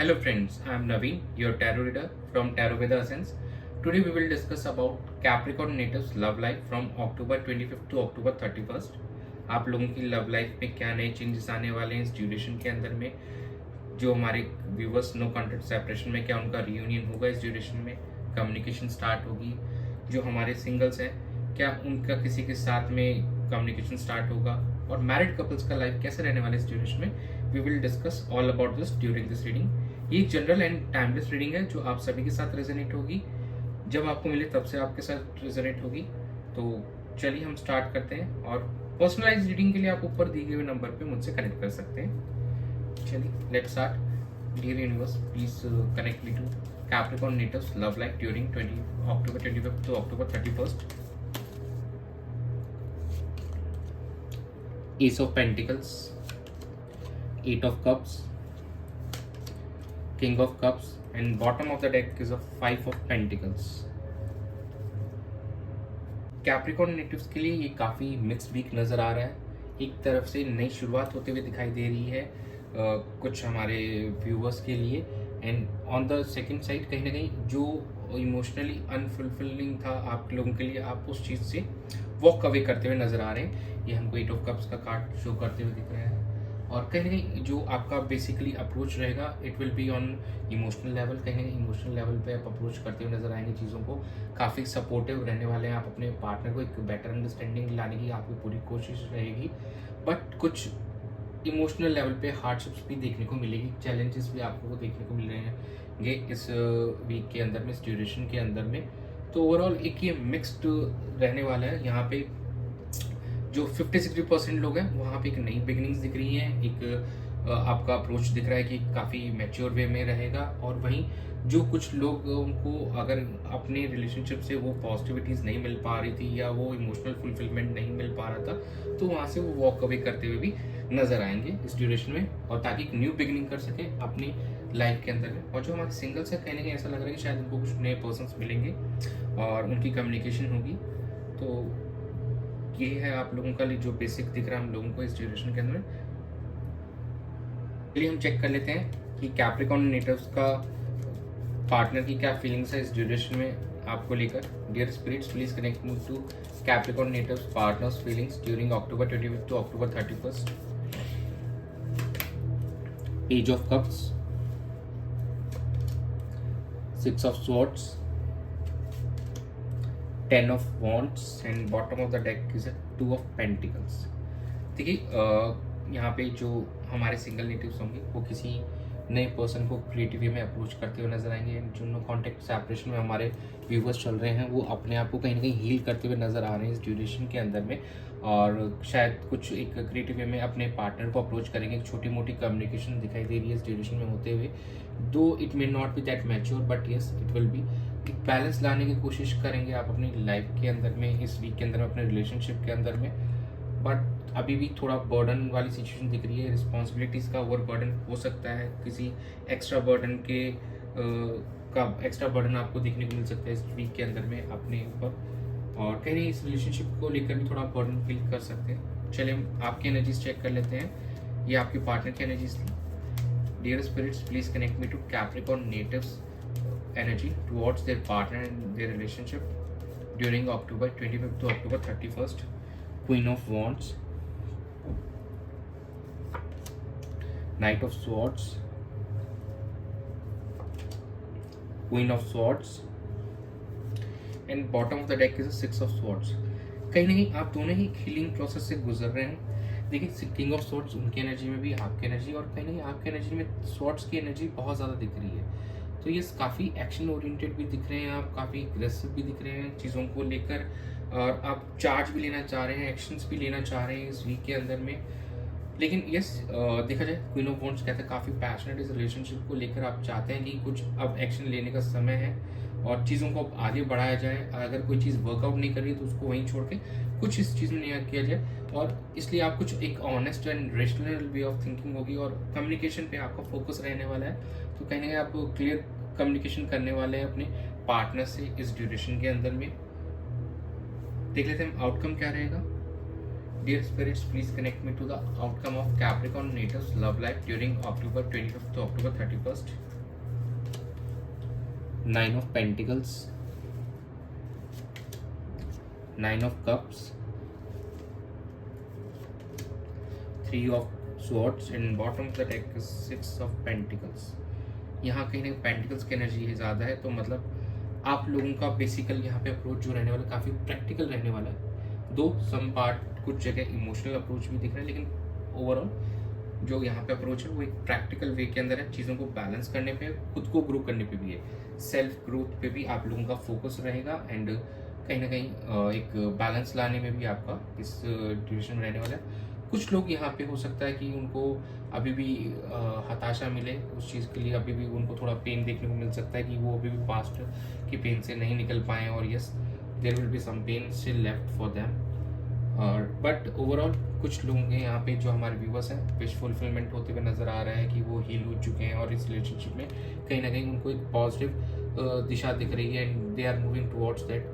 Hello friends, I am Naveen, your tarot reader from Tarot Veda Essence. Today we will discuss about Capricorn natives love life from October 25th to October 31st. आप लोगों की love life में क्या नए changes आने वाले हैं इस ड्यूरेशन के अंदर में, जो हमारे व्यूवर्स नो कॉन्टेक्ट सेपरेशन में क्या उनका रियूनियन होगा इस ड्यूरेशन में, कम्युनिकेशन स्टार्ट होगी, जो हमारे सिंगल्स हैं क्या उनका किसी के साथ में कम्युनिकेशन स्टार्ट होगा, और मैरिड कपल्स का लाइफ कैसे रहने वाला है इस ड्यूरेशन में, we will discuss all about this during this reading. ये जनरल एंड टाइमलेस रीडिंग है जो आप सभी के साथ रेजोनेट होगी, जब आपको मिले तब से आपके साथ रेजोनेट होगी। तो चलिए हम स्टार्ट करते हैं, और पर्सनलाइज रीडिंग के लिए आप ऊपर दिए हुए नंबर पे मुझसे कनेक्ट कर सकते हैं। चलिए let's start. Dear universe, please connect me to Capricorn natives love life during October 25th to October 31st. Ace of Pentacles, Eight of Cups, King of Cups, and bottom of the deck is a Five of Pentacles. Capricorn natives के लिए ये काफ़ी mixed week नज़र आ रहा है। एक तरफ से नई शुरुआत होते हुए दिखाई दे रही है कुछ हमारे व्यूवर्स के लिए, and on the second side कहीं ना कहीं जो इमोशनली अनफुलफिलिंग था आप लोगों के लिए, आप उस चीज़ से वॉक अवे करते हुए नज़र आ रहे हैं। ये हमको एट ऑफ कप्स का कार्ड शो करते हुए दिख रहा है, और कहीं ना कहीं जो आपका बेसिकली अप्रोच रहेगा it will be on emotional level. कहीं ना कहीं इमोशनल लेवल पे आप अप्रोच करते हुए नजर आएंगे चीज़ों को, काफ़ी सपोर्टिव रहने वाले हैं आप अपने पार्टनर को, एक बेटर अंडरस्टैंडिंग लाने की आपकी पूरी कोशिश रहेगी। बट कुछ इमोशनल लेवल पे हार्डशिप्स भी देखने को मिलेगी, चैलेंजेस भी आपको देखने को मिल रहे हैं इस वीक के अंदर में, इस ड्यूरेशन के अंदर में। तो ओवरऑल एक ये मिक्स्ड रहने वाला है। यहाँ पे जो 50-60% लोग हैं वहाँ पे एक नई बिगिनिंग्स दिख रही हैं, एक आपका अप्रोच दिख रहा है कि काफ़ी मैच्योर वे में रहेगा, और वहीं जो कुछ लोग उनको अगर अपने रिलेशनशिप से वो पॉजिटिविटीज़ नहीं मिल पा रही थी या वो इमोशनल फुलफिलमेंट नहीं मिल पा रहा था, तो वहाँ से वो वॉक अवे करते हुए भी नजर आएंगे इस ड्यूरेशन में, और ताकि एक न्यू बिगिनिंग कर सके अपनी लाइफ के अंदर में। और जो हमारे सिंगल्स है, कहीं ना कहीं ऐसा लग रहा है कि शायद उनको कुछ नए पर्सन्स मिलेंगे और उनकी कम्युनिकेशन होगी। तो ये है आप लोगों का लिए जो बेसिक दिख रहा है हम लोगों को इस ड्यूरेशन के अंदर। चलिए हम चेक कर लेते हैं कि कैप्रिकॉर्न नेटिव्स का पार्टनर की क्या फीलिंग्स है इस ड्यूरेशन में आपको लेकर। Dear spirits, please connect me to Capricorn natives partners feelings during October 25th to October 31st. Page of Cups, Six of Swords, Ten of Wands, and bottom of the deck is a Two of Pentacles. देखिए यहाँ पे जो हमारे single natives होंगे वो किसी नए person को क्रिएटिव वे में अप्रोच करते हुए नजर आएंगे। जो नो कॉन्टेक्ट सेपरेशन में हमारे व्यूवर्स चल रहे हैं वो अपने आप को कहीं ना कहीं हील करते हुए नजर आ रहे हैं इस ड्यूरेशन के अंदर में, और शायद कुछ एक क्रिएटिव वे में अपने पार्टनर को अप्रोच करेंगे। एक छोटी मोटी कम्युनिकेशन दिखाई दे रही है इस ड्यूरेशन में होते हुए, दो it may not be that mature but yes it will B. एक बैलेंस लाने की कोशिश करेंगे आप अपनी लाइफ के अंदर में, इस वीक के अंदर में, अपने रिलेशनशिप के अंदर में। बट अभी भी थोड़ा बर्डन वाली सिचुएशन दिख रही है, रिस्पॉन्सिबिलिटीज़ का ओवर बर्डन हो सकता है, किसी एक्स्ट्रा बर्डन के का एक्स्ट्रा बर्डन आपको देखने को मिल सकता है इस वीक के अंदर में अपने ऊपर, और कहीं इस रिलेशनशिप को लेकर भी थोड़ा बर्डन फील कर सकते हैं। चलिए हम आपकी एनर्जीज चेक कर लेते हैं, ये आपके पार्टनर की एनर्जीज थी। Dear spirits, please connect me to Capricorn natives energy towards their partner and their relationship during October 25th to October 31st. Queen of Wands, Knight of Swords, Queen of Swords, and bottom of the deck is a Six of Swords. कहीं ना कहीं आप दोनों ही healing process से गुजर रहे हैं। देखिए किंग ऑफ स्वॉर्ड्स उनकी एनर्जी में भी आपकी एनर्जी, और कहीं ना कहीं आपकी एनर्जी में स्वॉर्ड्स की एनर्जी बहुत ज़्यादा दिख रही है। तो ये काफ़ी एक्शन ओरिएंटेड भी दिख रहे हैं, आप काफ़ी एग्रेसिव भी दिख रहे हैं चीज़ों को लेकर, और आप चार्ज भी लेना चाह रहे हैं, एक्शंस भी लेना चाह रहे हैं इस वीक के अंदर में। लेकिन यस देखा जाए, क्वीन ऑफ वॉन्ड्स कहते हैं काफ़ी पैशनेट इस रिलेशनशिप को लेकर, आप चाहते हैं कि कुछ अब एक्शन लेने का समय है और चीज़ों को आगे बढ़ाया जाए। अगर कोई चीज़ वर्कआउट नहीं कर रही तो उसको वहीं छोड़ के कुछ इस चीज़ में नया किया जाए, और इसलिए आप कुछ एक honest and rational way of thinking होगी, और कम्युनिकेशन पे आपका फोकस रहने वाला है। तो कहीं ना कहीं आप क्लियर कम्युनिकेशन करने वाले हैं अपने पार्टनर से इस ड्यूरेशन के अंदर में। देख लेते हैं आउटकम क्या रहेगा। Dear spirits, please connect me to the outcome of Capricorn natives' love life during October 25th to October 31st. Nine of Pentacles, Nine of Cups, Three of Swords, and bottom of the deck is Six of Pentacles. यहाँ कहीं ना pentacles की energy ज़्यादा है, तो मतलब आप लोगों का बेसिकल यहाँ पे अप्रोच जो रहने वाला काफ़ी प्रैक्टिकल रहने वाला है। दो सम पार्ट कुछ जगह इमोशनल अप्रोच भी दिख रहा है, लेकिन ओवरऑल जो यहाँ पे अप्रोच है वो एक प्रैक्टिकल वे के अंदर है। चीज़ों को बैलेंस करने पे, खुद को ग्रो करने पे भी है, सेल्फ ग्रोथ पे भी आप लोगों का फोकस रहेगा, एंड कहीं ना कहीं एक बैलेंस लाने में भी आपका इस ड्यूरेशन रहने वाला है। कुछ लोग यहाँ पे हो सकता है कि उनको अभी भी हताशा मिले उस चीज़ के लिए, अभी भी उनको थोड़ा पेन देखने को मिल सकता है कि वो अभी भी पास्ट की पेन से नहीं निकल पाए, और yes there will be some pain still left for them. और बट ओवरऑल कुछ लोगों के यहाँ पे जो हमारे व्यूवर्स हैं विश फुलफिलमेंट होते हुए नज़र आ रहा है कि वो हील हो चुके हैं, और इस रिलेशनशिप में कहीं ना कहीं उनको एक पॉजिटिव दिशा दिख रही है, and they are moving towards that.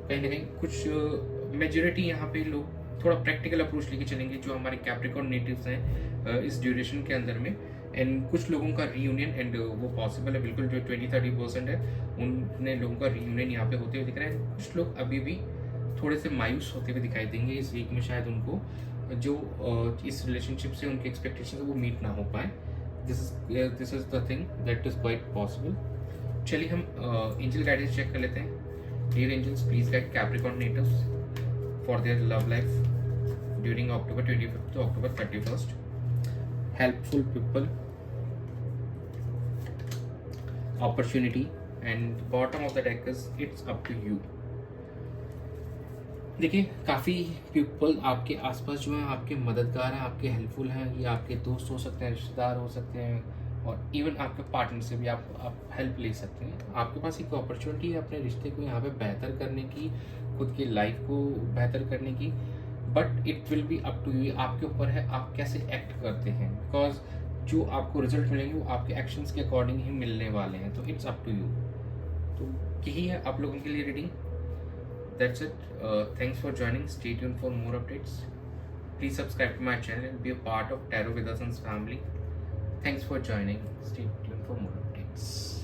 कहीं ना कहीं कुछ मेजोरिटी यहाँ पे लोग थोड़ा प्रैक्टिकल अप्रोच लेके चलेंगे जो हमारे कैप्रिकॉर्न नेटिव्स हैं इस ड्यूरेशन के अंदर में, एंड कुछ लोगों का रीयूनियन एंड वो पॉसिबल है बिल्कुल, जो 20-30% है उन लोगों का रीयूनियन यहाँ पे होते हुए दिख रहा है। कुछ लोग अभी भी थोड़े से मायूस होते हुए दिखाई देंगे इस वीक में, शायद उनको जो इस रिलेशनशिप से उनके एक्सपेक्टेशन है वो मीट ना हो पाए। This is the thing that is quite possible. चलिए हम एंजल गाइडेंस चेक कर लेते हैं। Dear angels, please guide Capricorn natives for their love life during October 25th to October 31st. Helpful people, opportunity, and bottom of the deck is it's up to you. देखिए काफ़ी people आपके आसपास जो हैं आपके मददगार हैं, आपके हेल्पफुल हैं। ये आपके दोस्त हो सकते हैं, रिश्तेदार हो सकते हैं, और इवन आपके पार्टनर से भी आप हेल्प ले सकते हैं। आपके पास एक अपॉर्चुनिटी है अपने रिश्ते को यहाँ पे बेहतर करने की, खुद की लाइफ को बेहतर करने की, but it will be up to you. आपके ऊपर है आप कैसे एक्ट करते हैं, बिकॉज जो आपको रिजल्ट मिलेंगे वो आपके एक्शंस के अकॉर्डिंग ही मिलने वाले हैं, तो इट्स अप टू यू। तो यही है आप लोगों के लिए reading. That's it. Thanks for joining. Stay tuned for more updates. Please subscribe to my channel and be a part of Tarot with Us family. Thanks for joining. Stay tuned for more updates.